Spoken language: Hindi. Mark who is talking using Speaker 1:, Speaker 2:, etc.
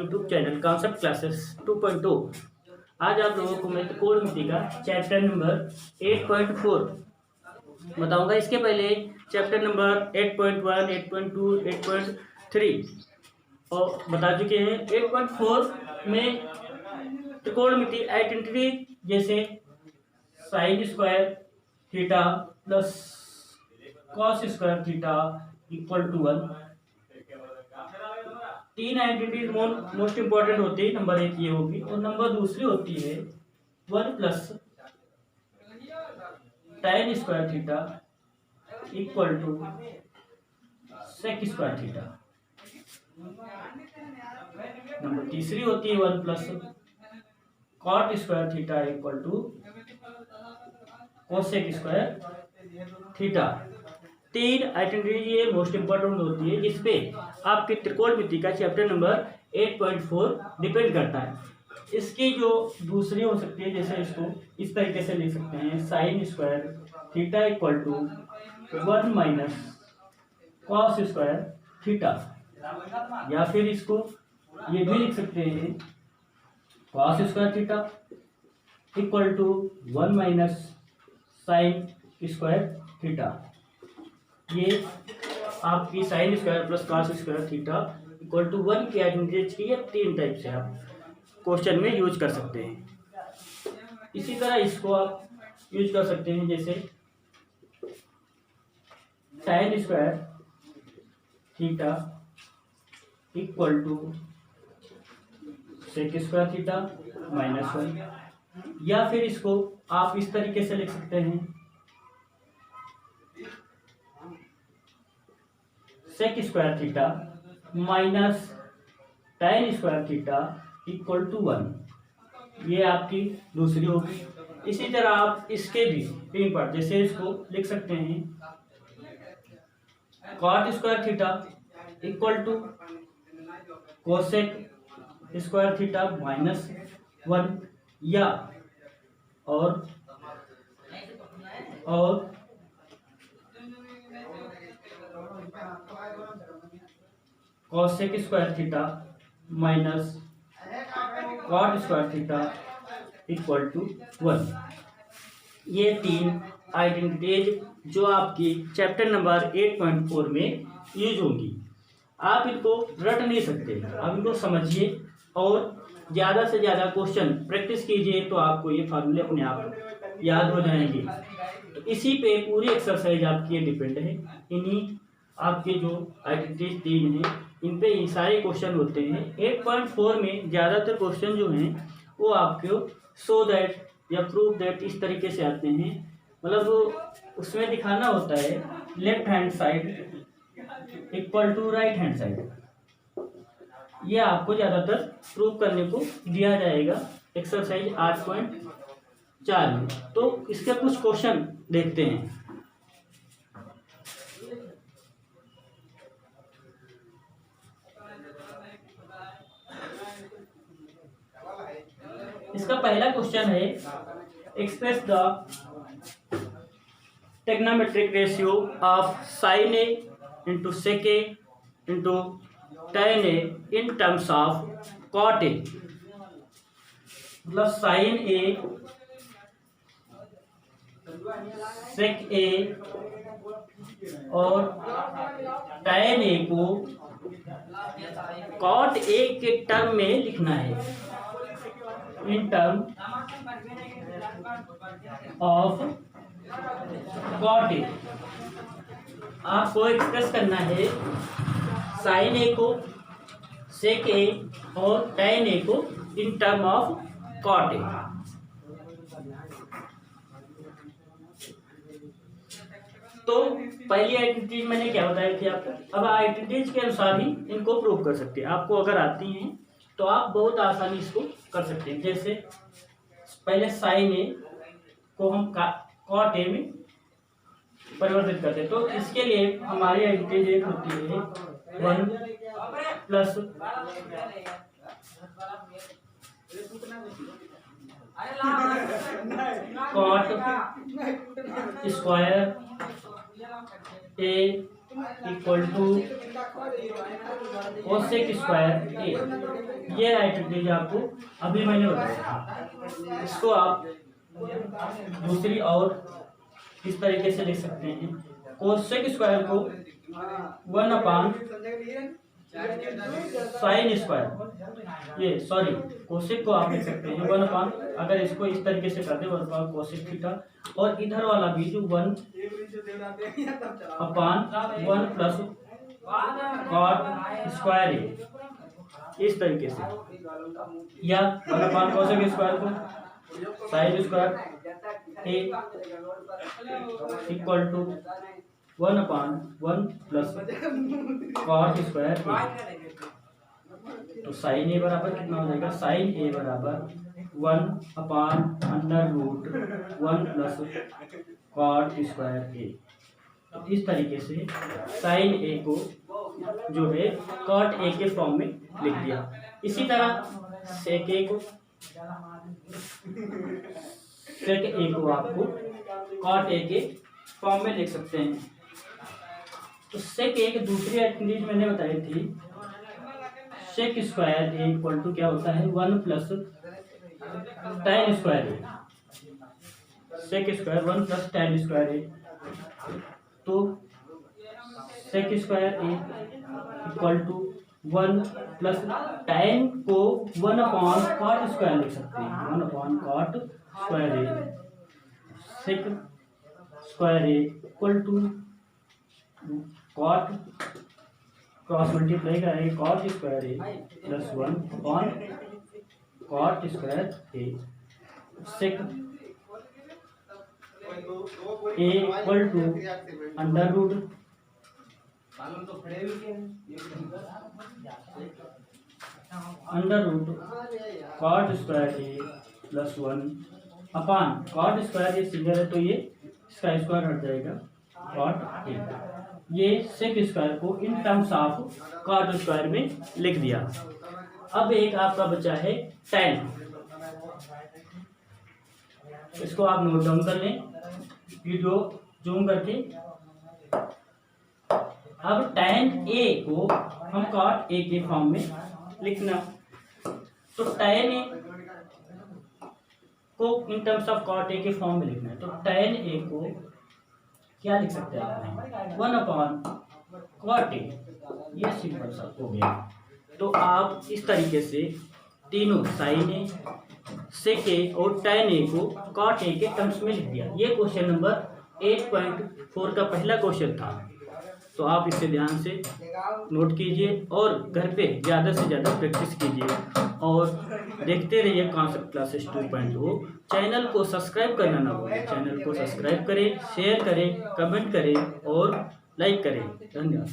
Speaker 1: YouTube channel concept classes 2.2। आज आप लोगों को मैं त्रिकोणमिति का चैप्टर नंबर 8.4 बताऊंगा। इसके पहले चैप्टर नंबर 8.1, 8.2, 8.3 और बता चुके हैं। 8.4 में त्रिकोणमिति आइडेंटिटी जैसे sine square theta plus cos square theta equal to 1। तीन आइडेंटिटीज मोस्ट इंपॉर्टेंट होती है। नंबर एक ये होगी और नंबर दूसरी होती है 1 plus tan square theta equal to sec square theta. Number तीसरी होती है 1 plus cot square theta equal to cosec square theta. तीन आइडेंटिटी ये मोस्ट इंपॉर्टेंट होती है जिसपे आपके त्रिकोणमिति का चैप्टर नंबर 8.4 डिपेंड करता है। इसकी जो दूसरी हो सकती है, जैसे इसको इस तरीके से लिख सकते हैं sine square theta equal to 1 minus cos square theta, या फिर इसको ये भी लिख सकते हैं cos square theta equal to 1 minus sine square theta. ये आपकी sine square plus cos square theta equal to 1 की आइडेंटिटीज की ये तीन टाइप से आप क्वेश्चन में यूज कर सकते हैं। इसी तरह इसको आप यूज कर सकते हैं, जैसे sine square theta equal to sec square theta minus 1, या फिर इसको आप इस तरीके से लिख सकते हैं sec square theta minus tan square theta equal to 1। ये आपकी दूसरी होगी। इसी तरह आप इसके भी तीन पार्ट, जैसे इसको लिख सकते हैं cot square theta equal to cosec square theta minus 1, या और cosec square theta minus cot square theta equal to 1। ये तीन आइडेंटिटीज जो आपकी चैप्टर नंबर 8.4 में यूज होंगी। आप इनको रट नहीं सकते, आप इनको समझिए और ज़्यादा से ज़्यादा क्वेश्चन प्रैक्टिस कीजिए तो आपको ये फार्मूले अपने आप याद हो जाएंगे। तो इसी पे पूरी एक्सरसाइज आपकी डिपेंड है। इन्हीं आपके जो आइडेंटिटीज तीन हैं इन पे ये सारे क्वेश्चन होते हैं। 8.4 में ज़्यादातर क्वेश्चन जो हैं वो आपको शो दैट या प्रूव दैट इस तरीके से आते हैं। मतलब उसमें दिखाना होता है left hand side equal to right hand side. ये आपको ज़्यादातर प्रूव करने को दिया जाएगा एक्सरसाइज 8.4 में। तो इसके कुछ क्वेश्चन देखते हैं। इसका पहला क्वेश्चन है express the trigonometric ratio of sine A into sec A into tan A in terms of cot A. मतलब साइन ए सेक ए और tan ए को कॉट ए के टर्म में लिखना है, in term of cot A. आपको एक्सप्रेस करना है साइन ए को, सेक ए और tan ए को in term of cot A. तो पहली आइडेंटिटीज मैंने क्या बताया थी आपको। अब आइडेंटिटीज के अनुसार ही इनको प्रूव कर सकते हैं। आपको अगर आती हैं तो आप बहुत आसानी इसको कर सकते हैं। जैसे पहले साइन ए को हम कॉट ए में परिवर्तित करते हैं, तो इसके लिए हमारी आइडेंटिटीज एक होती है 1 plus cot square A equal to cosec square A. ये राइट डिग्री आपको अभी मैंने बताया। इसको आप दूसरी और इस तरीके से लिख सकते हैं, कोसेक स्क्वायर को 1 साइन स्क्वायर, ये सॉरी कोसेक को आप लिख सकते हैं 1 अगर इसको इस तरीके से करते 1 कोसेक थीटा, और इधर वाला भी जो 1/1 प्लस कॉट स्क्वायर है, इस तरीके से, या 1 कोसेक स्क्वायर को sine square A equal to 1/1 plus cot square A. तो साइन ए बराबर कितना हो जाएगा, साइन ए बराबर 1/√1 प्लस कॉट स्क्वायर ए। तो इस तरीके से साइन ए को जो है कॉट ए के फॉर्म में लिख दिया। इसी तरह सेक ए को आपको कॉट ए के फॉर्म में लिख सकते हैं। तो सेक ए की दूसरी एक्टिविटीज मैंने बताई थी, sec square A equal to क्या होता है 1 plus tan square A. Sec square 1 plus tan square A, तो sec square A equal to 1 plus tan को 1/cot स्क्वायर लिख सकते हैं, 1/cot square A. Sec square A equal to cot cross multiply करेंगे cot square A plus 1/cot square A. Sec A equal to √1 cot square A plus 1/cot square a single है तो ये इसका स्क्वायर हट जाएगा कॉट ए। ये सेक स्क्वायर को in terms of cot square में लिख दिया। अब एक आपका बचा है tan, इसको आप नोट डाउन कर लें, वीडियो जूम करके। अब tan a को हम कॉट a के फॉर्म में लिखना, तो tan a को in terms of cot a के फॉर्म में लिखना है। तो tan a को क्या लिख सकते हैं आप, 1/cot a, ये सिंपल सा हो गया। तो आप इस तरीके से तीनों साइन ए, सेक ए और tan a को कॉट ए के टर्म्स में लिख दिया। ये क्वेश्चन नंबर 8.4 का पहला क्वेश्चन था। तो आप इसे ध्यान से नोट कीजिए और घर पे ज़्यादा से ज़्यादा प्रैक्टिस कीजिए और देखते रहिए कॉन्सेप्ट क्लासेस 2.0। चैनल को सब्सक्राइब करना ना भूलें, चैनल को सब्सक्राइब करें, शेयर करें, कमेंट करें और लाइक करें। धन्यवाद।